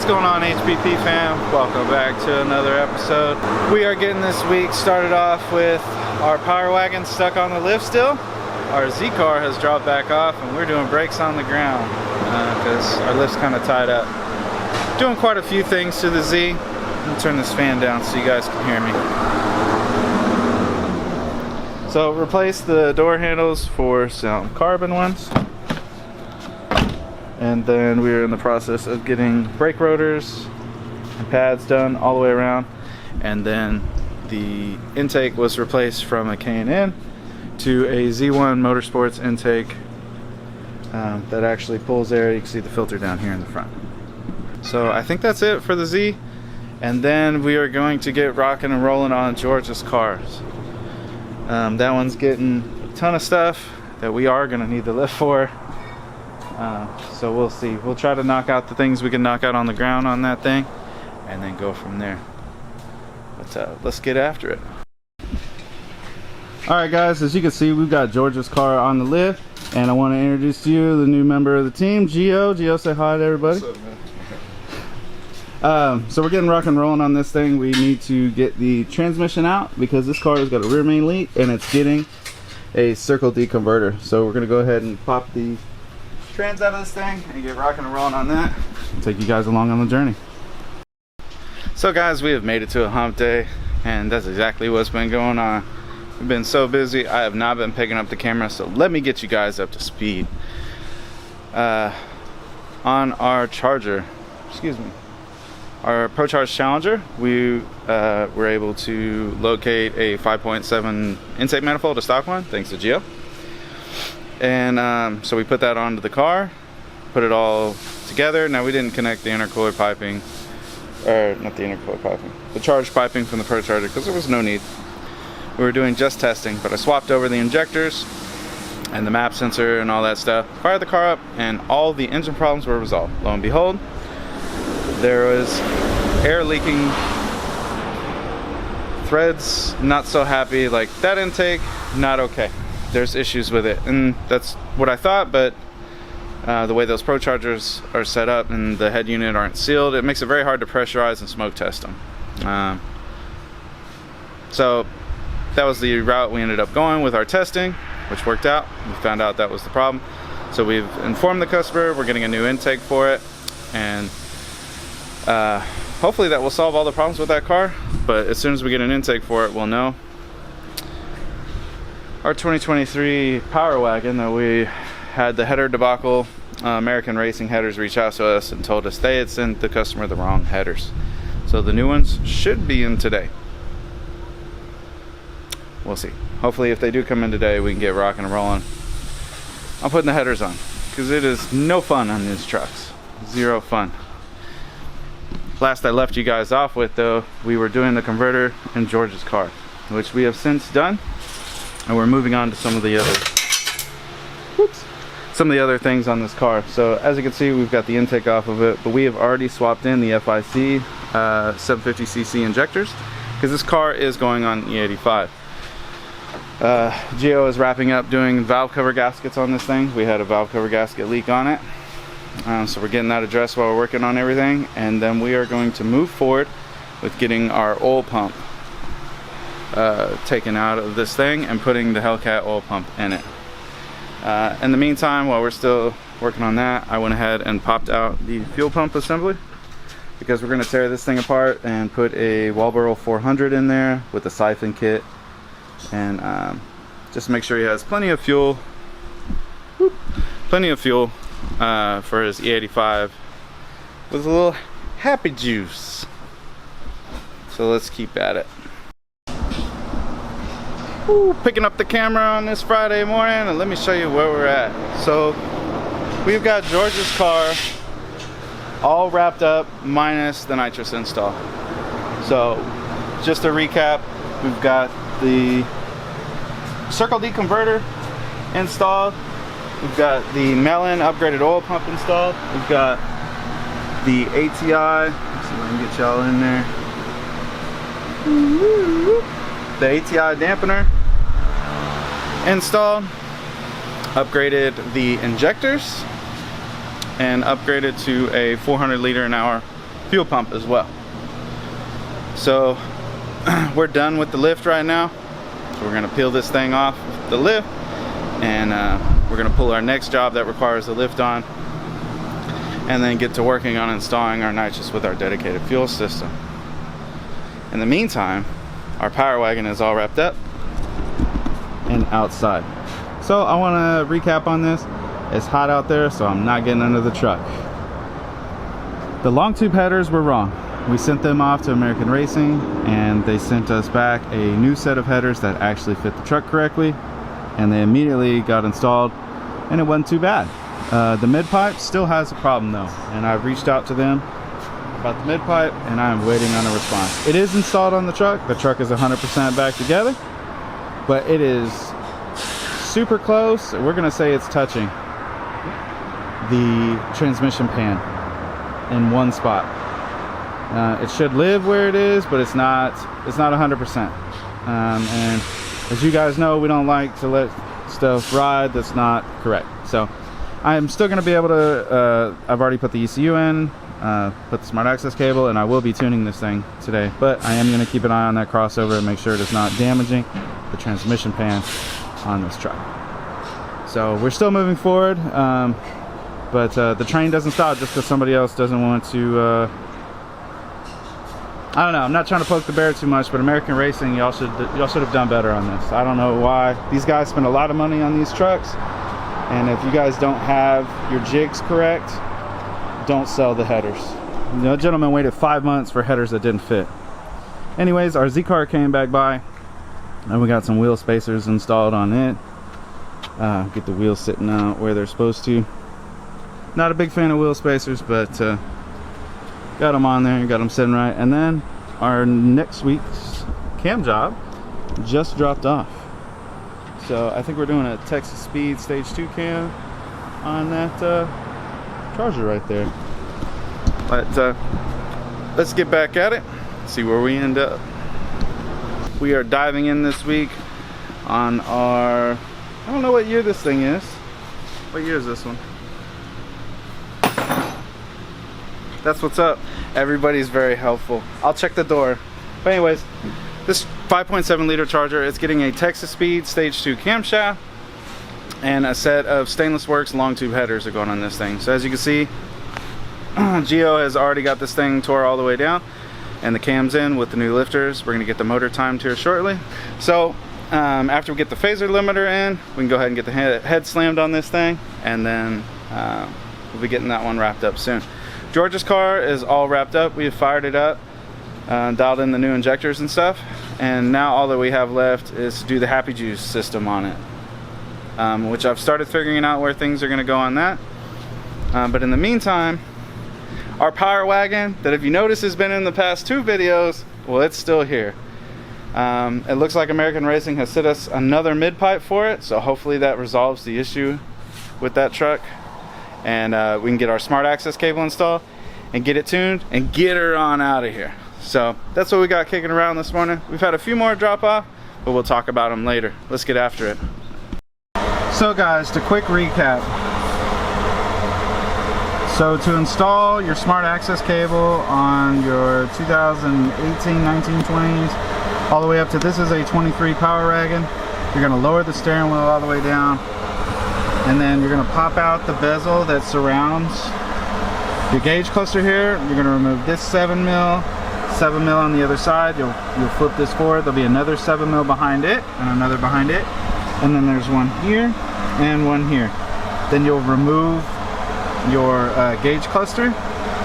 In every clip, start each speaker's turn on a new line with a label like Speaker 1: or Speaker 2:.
Speaker 1: What's going on, HPP fam? Welcome back to another episode. We are getting this week started off with our power wagon stuck on the lift still. Our Z car has dropped back off and we're doing brakes on the ground because our lift's kind of tied up. Doing quite a few things to the Z. Let me turn this fan down so you guys can hear me. So replace the door handles for some carbon ones. And then we're in the process of getting brake rotors and pads done all the way around. And then the intake was replaced from a K&N to a Z1 Motorsports intake that actually pulls air. You can see the filter down here in the front. So I think that's it for the Z. And then we are going to get rocking and rolling on George's cars. That one's getting a ton of stuff that we are going to need the lift for. So we'll see. We'll try to knock out the things we can knock out on the ground on that thing and then go from there. But let's get after it. Alright guys, as you can see, we've got George's car on the lift, and I want to introduce to you the new member of the team, Gio. Gio, say hi to everybody.
Speaker 2: What's up, man?
Speaker 1: So we're getting rock and rolling on this thing. We need to get the transmission out because this car has got a rear main leak and it's getting a Circle D converter. So we're going to go ahead and pop the trans out of this thing and get rocking and rolling on that. I'll take you guys along on the journey. So guys, we have made it to a hump day, and that's exactly what's been going on. We've been so busy, I have not been picking up the camera, so let me get you guys up to speed. On our Charger, our Procharger Challenger, we were able to locate a 5.7 intake manifold, a stock one, thanks to Gio. And so we put that onto the car, put it all together. Now we didn't connect the intercooler piping, or not the intercooler piping, the charge piping from the Procharger because there was no need. We were doing just testing, but I swapped over the injectors and the map sensor and all that stuff, fired the car up, and all the engine problems were resolved. Lo and behold, there was air leaking, threads not so happy, like that intake, not okay. There's issues with it, and that's what I thought, but the way those Prochargers are set up and the head unit aren't sealed, it makes it very hard to pressurize and smoke test them. So that was the route we ended up going with our testing, which worked out. We found out that was the problem. So we've informed the customer we're getting a new intake for it, and hopefully that will solve all the problems with that car. But as soon as we get an intake for it, we'll know. Our 2023 Power Wagon that we had the header debacle, American Racing Headers reached out to us and told us they had sent the customer the wrong headers. So the new ones should be in today. We'll see. Hopefully if they do come in today, we can get rocking and rolling. I'm putting the headers on because it is no fun on these trucks. Zero fun. Last I left you guys off with though, we were doing the converter in George's car, which we have since done. And we're moving on to some of the other things on this car. So as you can see, we've got the intake off of it, but we have already swapped in the FIC 750cc injectors because this car is going on E85. Gio is wrapping up doing valve cover gaskets on this thing. We had a valve cover gasket leak on it, so we're getting that addressed while we're working on everything, and then we are going to move forward with getting our oil pump taken out of this thing and putting the Hellcat oil pump in it. In the meantime, while we're still working on that, I went ahead and popped out the fuel pump assembly because we're going to tear this thing apart and put a Walboro 400 in there with a siphon kit, and just make sure he has plenty of fuel for his E85 with a little happy juice. So let's keep at it. Picking up the camera on this Friday morning, and let me show you where we're at. So we've got George's car all wrapped up minus the nitrous install. So just to recap, we've got the Circle D converter installed, we've got the Melon upgraded oil pump installed, we've got the ATI, let's see if I can get y'all in there, the ATI dampener installed, upgraded the injectors, and upgraded to a 400 liter an hour fuel pump as well. So we're done with the lift right now. So we're gonna peel this thing off the lift, and we're gonna pull our next job that requires the lift on, and then get to working on installing our nitrous with our dedicated fuel system. In the meantime, our Power Wagon is all wrapped up and outside. So I want to recap on this. It's hot out there, so I'm not getting under the truck. The long tube headers were wrong. We sent them off to American Racing, and they sent us back a new set of headers that actually fit the truck correctly, and they immediately got installed, and it wasn't too bad. The mid pipe still has a problem though, and I've reached out to them about the mid pipe, and I'm waiting on a response. It is installed on the truck. The truck is 100% back together, but it is super close. We're gonna say it's touching the transmission pan in one spot. It should live where it is, but it's not 100%. And as you guys know, we don't like to let stuff ride that's not correct. So I'm still going to be able to, I've already put the ECU in, put the smart access cable, and I will be tuning this thing today. But I am going to keep an eye on that crossover and make sure it is not damaging the transmission pan on this truck. So we're still moving forward, but the train doesn't stop just because somebody else doesn't want to, I don't know, I'm not trying to poke the bear too much, but American Racing, y'all should have done better on this. I don't know why. These guys spend a lot of money on these trucks, and if you guys don't have your jigs correct, don't sell the headers. The gentleman waited 5 months for headers that didn't fit. Anyways, our Z-car came back by, and we got some wheel spacers installed on it. Get the wheels sitting out where they're supposed to. Not a big fan of wheel spacers, but got them on there, got them sitting right. And then our next week's cam job just dropped off. So I think we're doing a Texas Speed Stage 2 cam on that Charger right there. But let's get back at it, see where we end up. We are diving in this week on our, I don't know what year this thing is. What year is this one? That's what's up. Everybody's very helpful. I'll check the door. But anyways, this 5.7 liter Charger is getting a Texas Speed Stage 2 camshaft, and a set of Stainless Works long tube headers are going on this thing. So as you can see, Geo has already got this thing tore all the way down, and the cam's in with the new lifters. We're gonna get the motor timed here shortly. So after we get the phaser limiter in, we can go ahead and get the head slammed on this thing, and then we'll be getting that one wrapped up soon. George's car is all wrapped up. We have fired it up, dialed in the new injectors and stuff, and now all that we have left is to do the Happy Juice system on it, which I've started figuring out where things are going to go on that. But in the meantime, our Power Wagon, that if you notice has been in the past 2 videos, well, it's still here. It looks like American Racing has sent us another mid pipe for it, so hopefully that resolves the issue with that truck, and we can get our smart access cable installed and get it tuned and get her on out of here. So that's what we got kicking around this morning. We've had a few more drop off, but we'll talk about them later. Let's get after it. So guys, to quick recap. So to install your smart access cable on your 2018, 19, 20s, all the way up to, this is a 23 Power Wagon, you're gonna lower the steering wheel all the way down, and then you're gonna pop out the bezel that surrounds your gauge cluster here. You're gonna remove this 7 mil on the other side. You'll flip this forward. There'll be another 7 mil behind it, and another behind it, and then there's one here and one here. Then you'll remove your gauge cluster,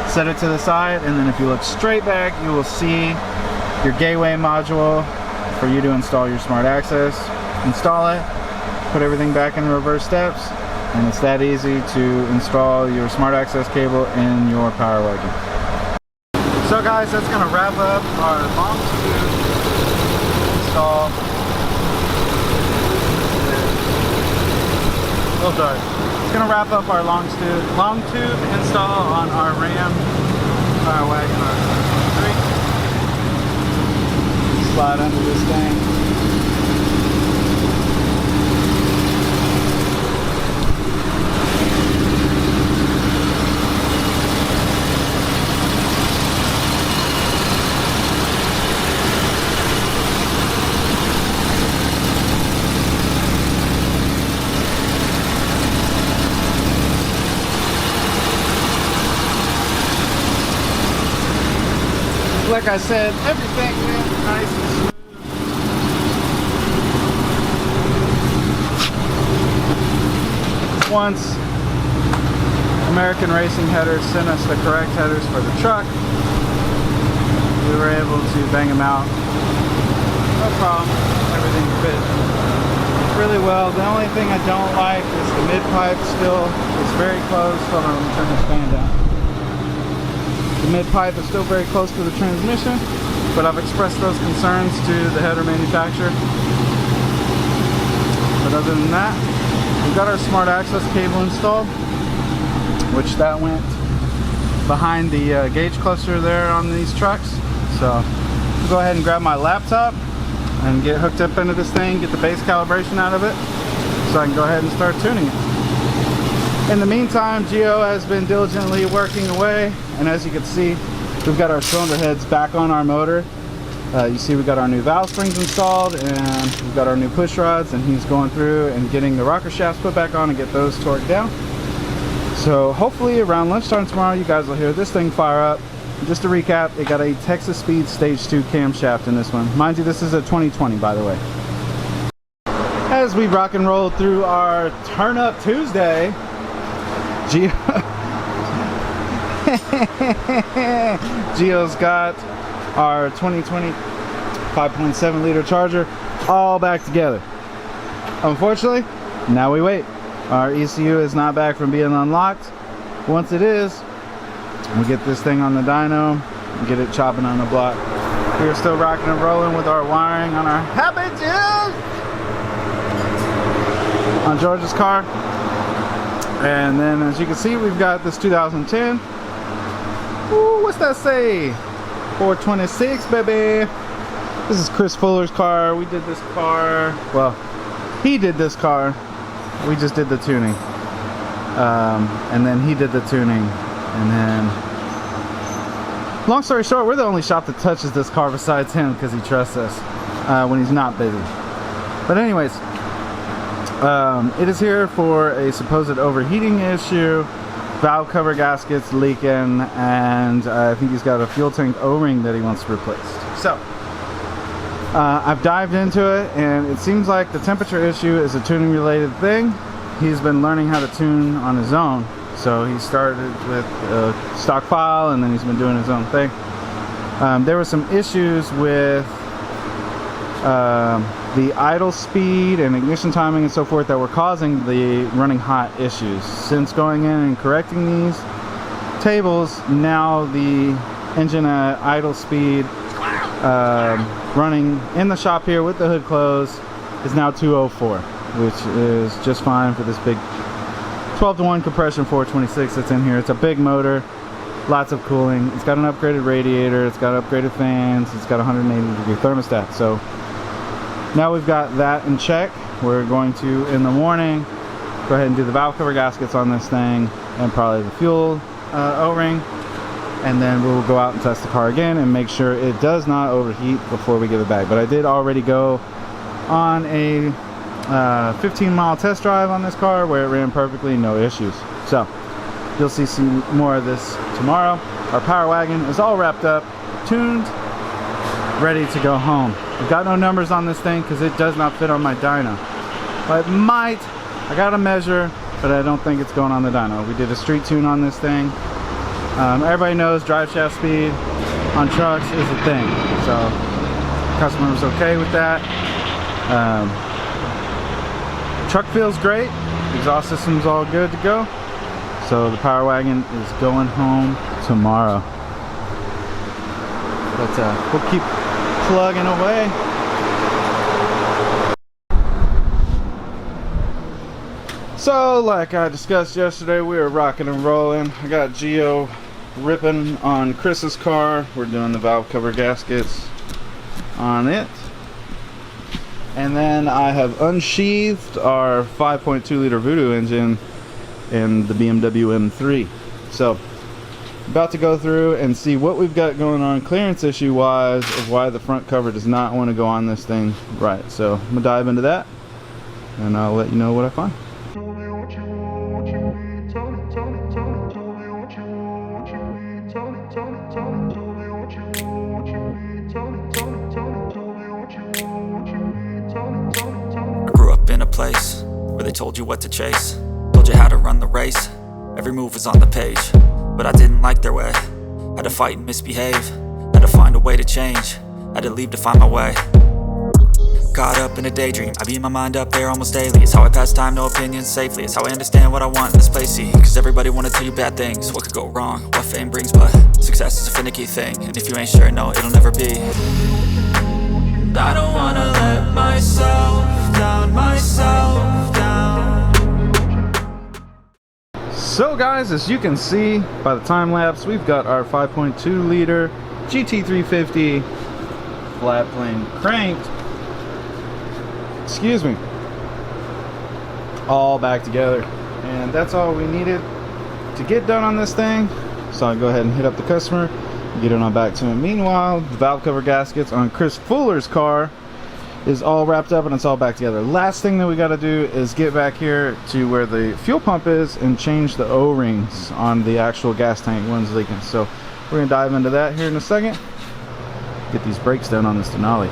Speaker 1: set it to the side, and then if you look straight back, you will see your gateway module for you to install your smart access. Install it, put everything back in reverse steps, and it's that easy to install your smart access cable in your Power Wagon. So guys, that's going to wrap up our long tube install. Oh, sorry. It's going to wrap up our long tube install on our Ram Power Wagon R3. Slide under this thing. Like I said, everything went nice and smooth. Once American Racing Headers sent us the correct headers for the truck, we were able to bang them out. No problem. Everything fit really well. The only thing I don't like is the mid-pipe still is very close. Hold on, let me turn this fan down. The mid-pipe is still very close to the transmission, but I've expressed those concerns to the header manufacturer. But other than that, we've got our smart access cable installed, which that went behind the gauge cluster there on these trucks. So I'll go ahead and grab my laptop and get hooked up into this thing, get the base calibration out of it, so I can go ahead and start tuning it. In the meantime, Gio has been diligently working away, and as you can see, we've got our cylinder heads back on our motor. You see we got our new valve springs installed, and we've got our new push rods, and he's going through and getting the rocker shafts put back on and get those torqued down. So hopefully around lunchtime tomorrow you guys will hear this thing fire up. Just to recap, it got a Texas Speed Stage 2 camshaft in this one. Mind you, this is a 2020, by the way. As we rock and roll through our Turn Up Tuesday, Gio's got our 2020 5.7 liter Charger all back together. Unfortunately, now we wait. Our ECU is not back from being unlocked. Once it is, we'll get this thing on the dyno and get it chopping on the block. We're still rocking and rolling with our wiring on our Happy Jim on George's car. And then as you can see, we've got this 2010. Ooh, what's that say? 426, baby. This is Chris Fuller's car. We did this car. Well, he did this car. We just did the tuning. And then he did the tuning. And then, long story short, we're the only shop that touches this car besides him because he trusts us when he's not busy. But anyways, it is here for a supposed overheating issue, valve cover gaskets leaking, and I think he's got a fuel tank O-ring that he wants replaced. So I've dived into it, and it seems like the temperature issue is a tuning related thing. He's been learning how to tune on his own. So he started with a stock file, and then he's been doing his own thing. There were some issues with the idle speed and ignition timing and so forth that were causing the running hot issues. Since going in and correcting these tables, now the engine at idle speed running in the shop here with the hood closed is now 204, which is just fine for this big 12-to-1 compression 426 that's in here. It's a big motor, lots of cooling. It's got an upgraded radiator, it's got upgraded fans, it's got a 180-degree thermostat. So now we've got that in check. We're going to, in the morning, go ahead and do the valve cover gaskets on this thing and probably the fuel O-ring. And then we'll go out and test the car again and make sure it does not overheat before we give it back. But I did already go on a 15-mile test drive on this car where it ran perfectly, no issues. So you'll see some more of this tomorrow. Our Power Wagon is all wrapped up, tuned, ready to go home. I've got no numbers on this thing because it does not fit on my dyno. But it might. I got a measure, but I don't think it's going on the dyno. We did a street tune on this thing. Everybody knows drive shaft speed on trucks is a thing, so customer was okay with that. Truck feels great, exhaust system's all good to go, so the Power Wagon is going home tomorrow. But we'll keep plugging away. So like I discussed yesterday, we were rocking and rolling. I got Gio ripping on Chris's car. We're doing the valve cover gaskets on it. And then I have unsheathed our 5.2 liter Voodoo engine in the BMW M3. So about to go through and see what we've got going on clearance issue wise of why the front cover does not want to go on this thing right. So I'm gonna dive into that and I'll let you know what I find.
Speaker 2: place where they told you what to chase, told you how to run the race. Every move was on the page, but I didn't like their way. Had to fight and misbehave, had to find a way to change, had to leave to find my way. Caught up in a daydream, I beat my mind up there almost daily. It's how I pass time, no opinions safely. It's how I understand what I want in this place, see. Cause everybody wanna tell you bad things, what could go wrong, what fame brings. But success is a finicky thing, and if you ain't sure, no, it'll never be. I don't wanna let myself down.
Speaker 1: So guys, as you can see by the time lapse, we've got our 5.2 liter GT350 flat plane cranked, excuse me, all back together, and that's all we needed to get done on this thing. So I'll go ahead and hit up the customer, get it on back to him. Meanwhile, the valve cover gaskets on Chris Fuller's car is all wrapped up and it's all back together. Last thing that we got to do is get back here to where the fuel pump is and change the O-rings on the actual gas tank. One's leaking, so we're gonna dive into that here in a second. Get these brakes done on this Denali.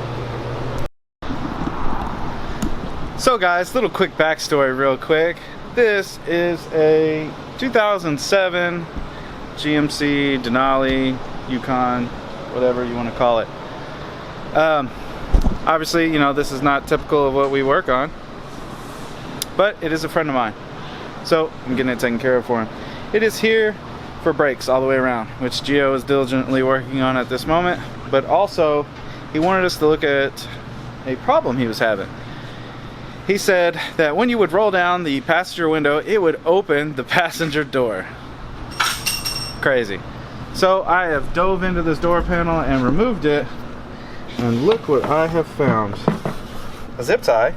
Speaker 1: So guys, little quick backstory real quick. This is a 2007 GMC Denali, Yukon, whatever you want to call it. Obviously, you know, this is not typical of what we work on, but it is a friend of mine, so I'm getting it taken care of for him. It is here for brakes all the way around, which Gio is diligently working on at this moment, but also he wanted us to look at a problem he was having. He said that when you would roll down the passenger window, it would open the passenger door. Crazy. So I have dove into this door panel and removed it, and look what I have found. A zip tie,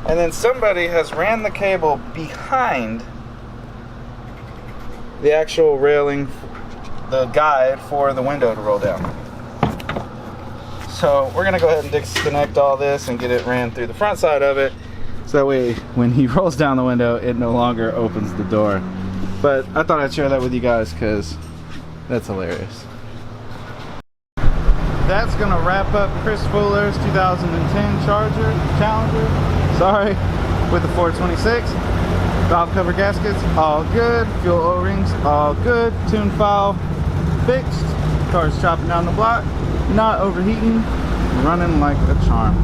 Speaker 1: and then somebody has ran the cable behind the actual railing, the guide for the window to roll down. So we're gonna go ahead and disconnect all this and get it ran through the front side of it, so that way when he rolls down the window, it no longer opens the door. But I thought I'd share that with you guys because that's hilarious. That's gonna wrap up Chris Fuller's 2010 Challenger, sorry, with the 426. Valve cover gaskets, all good. Fuel O-rings, all good. Tune foul, fixed. Car's chopping down the block, not overheating, running like a charm.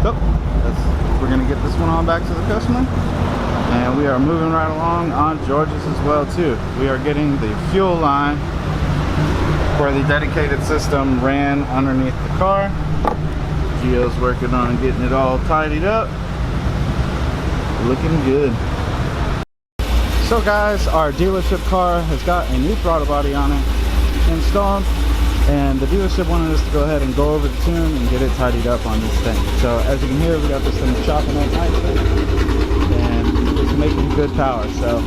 Speaker 1: So, we're gonna get this one on back to the customer. And we are moving right along on George's as well too. We are getting the fuel line where the dedicated system ran underneath the car. Gio's working on getting it all tidied up. Looking good. So guys, our dealership car has got a new throttle body on it installed, and the dealership wanted us to go ahead and go over the tune and get it tidied up on this thing. So as you can hear, we got this thing chopping up nicely and it's making good power. So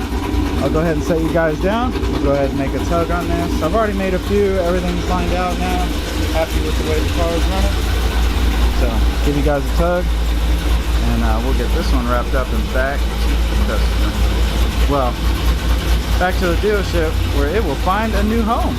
Speaker 1: I'll go ahead and set you guys down. We'll go ahead and make a tug on this. I've already made a few. Everything's lined out now. Happy with the way the car is running. So give you guys a tug, and we'll get this one wrapped up and back to the customer. Well, back to the dealership where it will find a new home.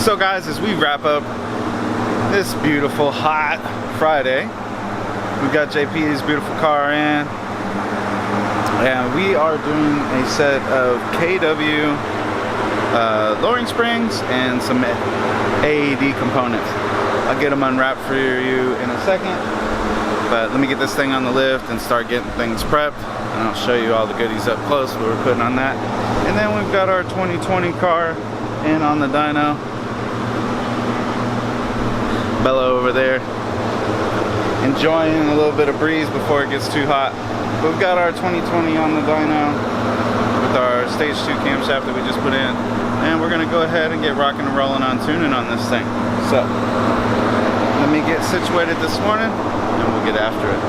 Speaker 1: So guys, as we wrap up this beautiful hot Friday, we've got JP's beautiful car in, and we are doing a set of KW lowering springs and some AED components. I'll get them unwrapped for you in a second. But let me get this thing on the lift and start getting things prepped. And I'll show you all the goodies up close, what we're putting on that. And then we've got our 2020 car in on the dyno. Bella over there, enjoying a little bit of breeze before it gets too hot. We've got our 2020 on the dyno with our stage 2 camshaft that we just put in. And we're gonna go ahead and get rocking and rolling on tuning on this thing. So, let me get situated this morning and we'll get after it.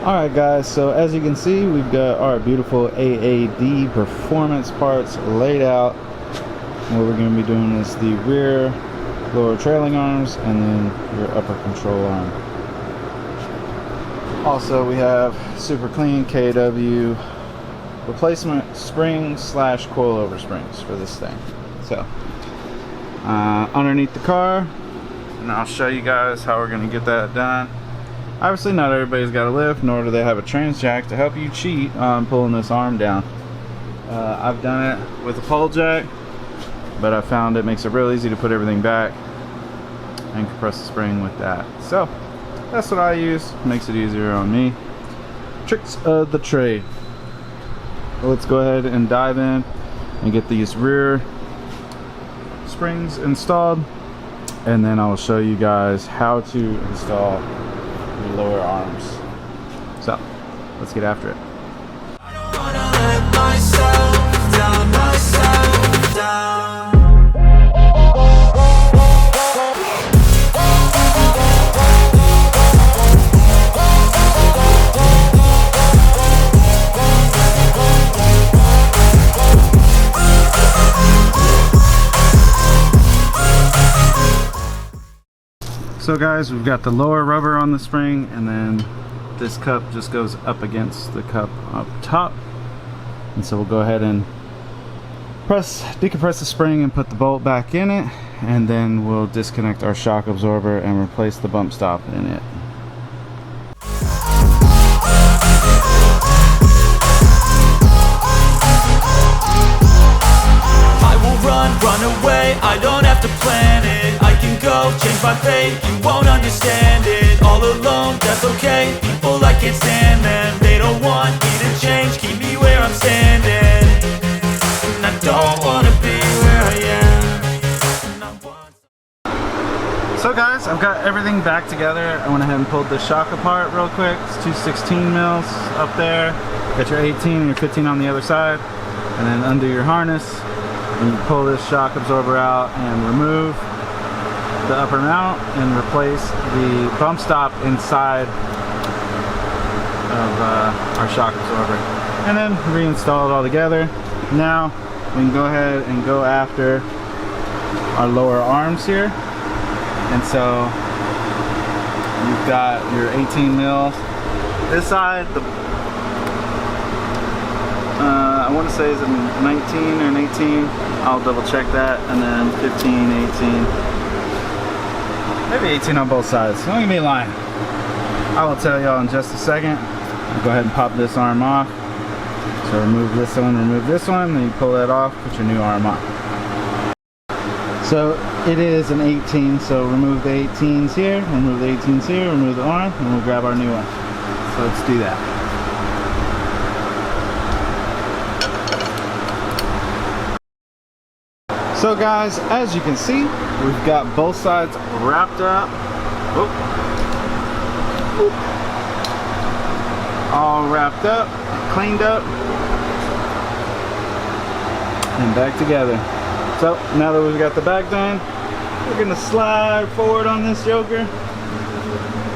Speaker 1: Alright guys, so as you can see, we've got our beautiful AAD performance parts laid out. And what we're going to be doing is the rear lower trailing arms and then your upper control arm. Also we have super clean KW replacement springs / coilover springs for this thing. So underneath the car, and I'll show you guys how we're going to get that done. Obviously not everybody's got a lift, nor do they have a trans jack to help you cheat on pulling this arm down. I've done it with a pole jack, but I found it makes it real easy to put everything back and compress the spring with that. So that's what I use, makes it easier on me. Tricks of the trade. Let's go ahead and dive in and get these rear springs installed, and then I will show you guys how to install the lower arms. So let's get after it. I don't wanna let myself down, myself down. So guys, we've got the lower rubber on the spring, and then this cup just goes up against the cup up top. And so we'll go ahead and decompress the spring and put the bolt back in it, and then we'll disconnect our shock absorber and replace the bump stop in it.
Speaker 2: Run away, I don't have to plan it. I can go change my fate, you won't understand it. All alone, that's okay. People I can't stand them, they don't want me to change, keep me where I'm standing. And I don't wanna be where I am.
Speaker 1: So guys, I've got everything back together. I went ahead and pulled the shock apart real quick. It's two 16 mils up there. Got your 18 and your 15 on the other side. And then under your harness, and you pull this shock absorber out and remove the upper mount and replace the bump stop inside of our shock absorber, and then reinstall it all together. Now we can go ahead and go after our lower arms here. And so you've got your 18 mil this side. I want to say is it 19 or an 18. I'll double check that. And then 15, 18. Maybe 18 on both sides. Don't give me a line. I will tell y'all in just a second. I'll go ahead and pop this arm off. So remove this one, then you pull that off, put your new arm on. So it is an 18, so remove the 18s here, remove the 18s here, remove the arm, and we'll grab our new one. So let's do that. So guys, as you can see, we've got both sides wrapped up. Whoop. Whoop. All wrapped up, cleaned up, and back together. So now that we've got the back done, we're gonna slide forward on this joker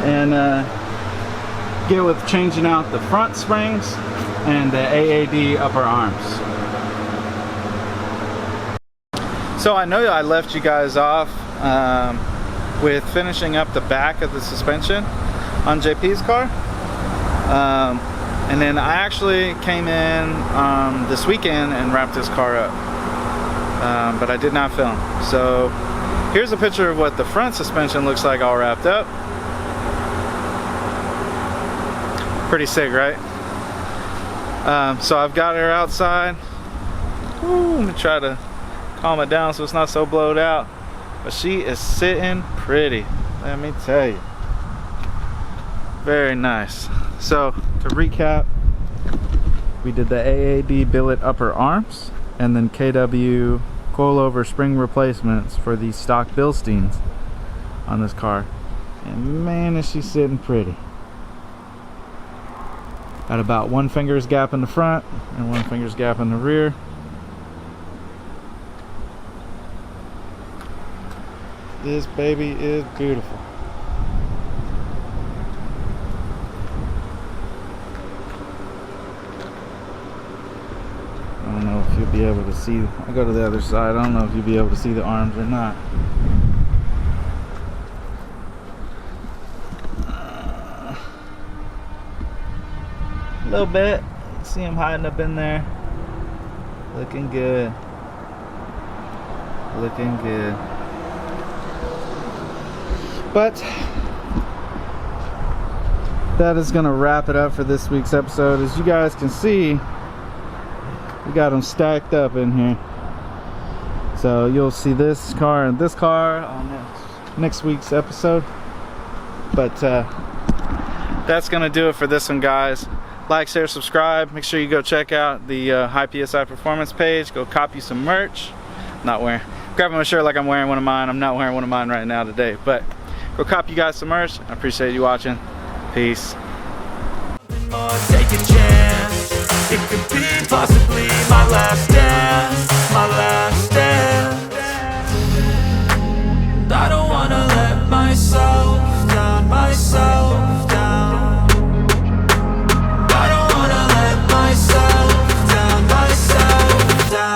Speaker 1: and get with changing out the front springs and the AAD upper arms. So I know I left you guys off with finishing up the back of the suspension on JP's car. And then I actually came in this weekend and wrapped this car up. But I did not film. So here's a picture of what the front suspension looks like all wrapped up. Pretty sick, right? So I've got her outside. Ooh, let me try to calm it down so it's not so blowed out. But she is sitting pretty, let me tell you. Very nice. So to recap, we did the AAD billet upper arms and then KW coilover spring replacements for the stock Bilsteins on this car. And man, is she sitting pretty. Got about 1 finger's gap in the front and 1 finger's gap in the rear. This baby is beautiful. I don't know if you'll be able to see. I'll go to the other side. I don't know if you'll be able to see the arms or not. A little bit. See him hiding up in there. Looking good. Looking good. But that is going to wrap it up for this week's episode. As you guys can see, we got them stacked up in here. So you'll see this car and this car on next week's episode. But that's going to do it for this one, guys. Like, share, subscribe. Make sure you go check out the High PSI Performance page. Go copy some merch. Not wearing, grabbing my shirt like I'm wearing one of mine. I'm not wearing one of mine right now today, but go copy you guys some merch. I appreciate you watching. Peace.
Speaker 2: Take a chance. It could be possibly my last dance.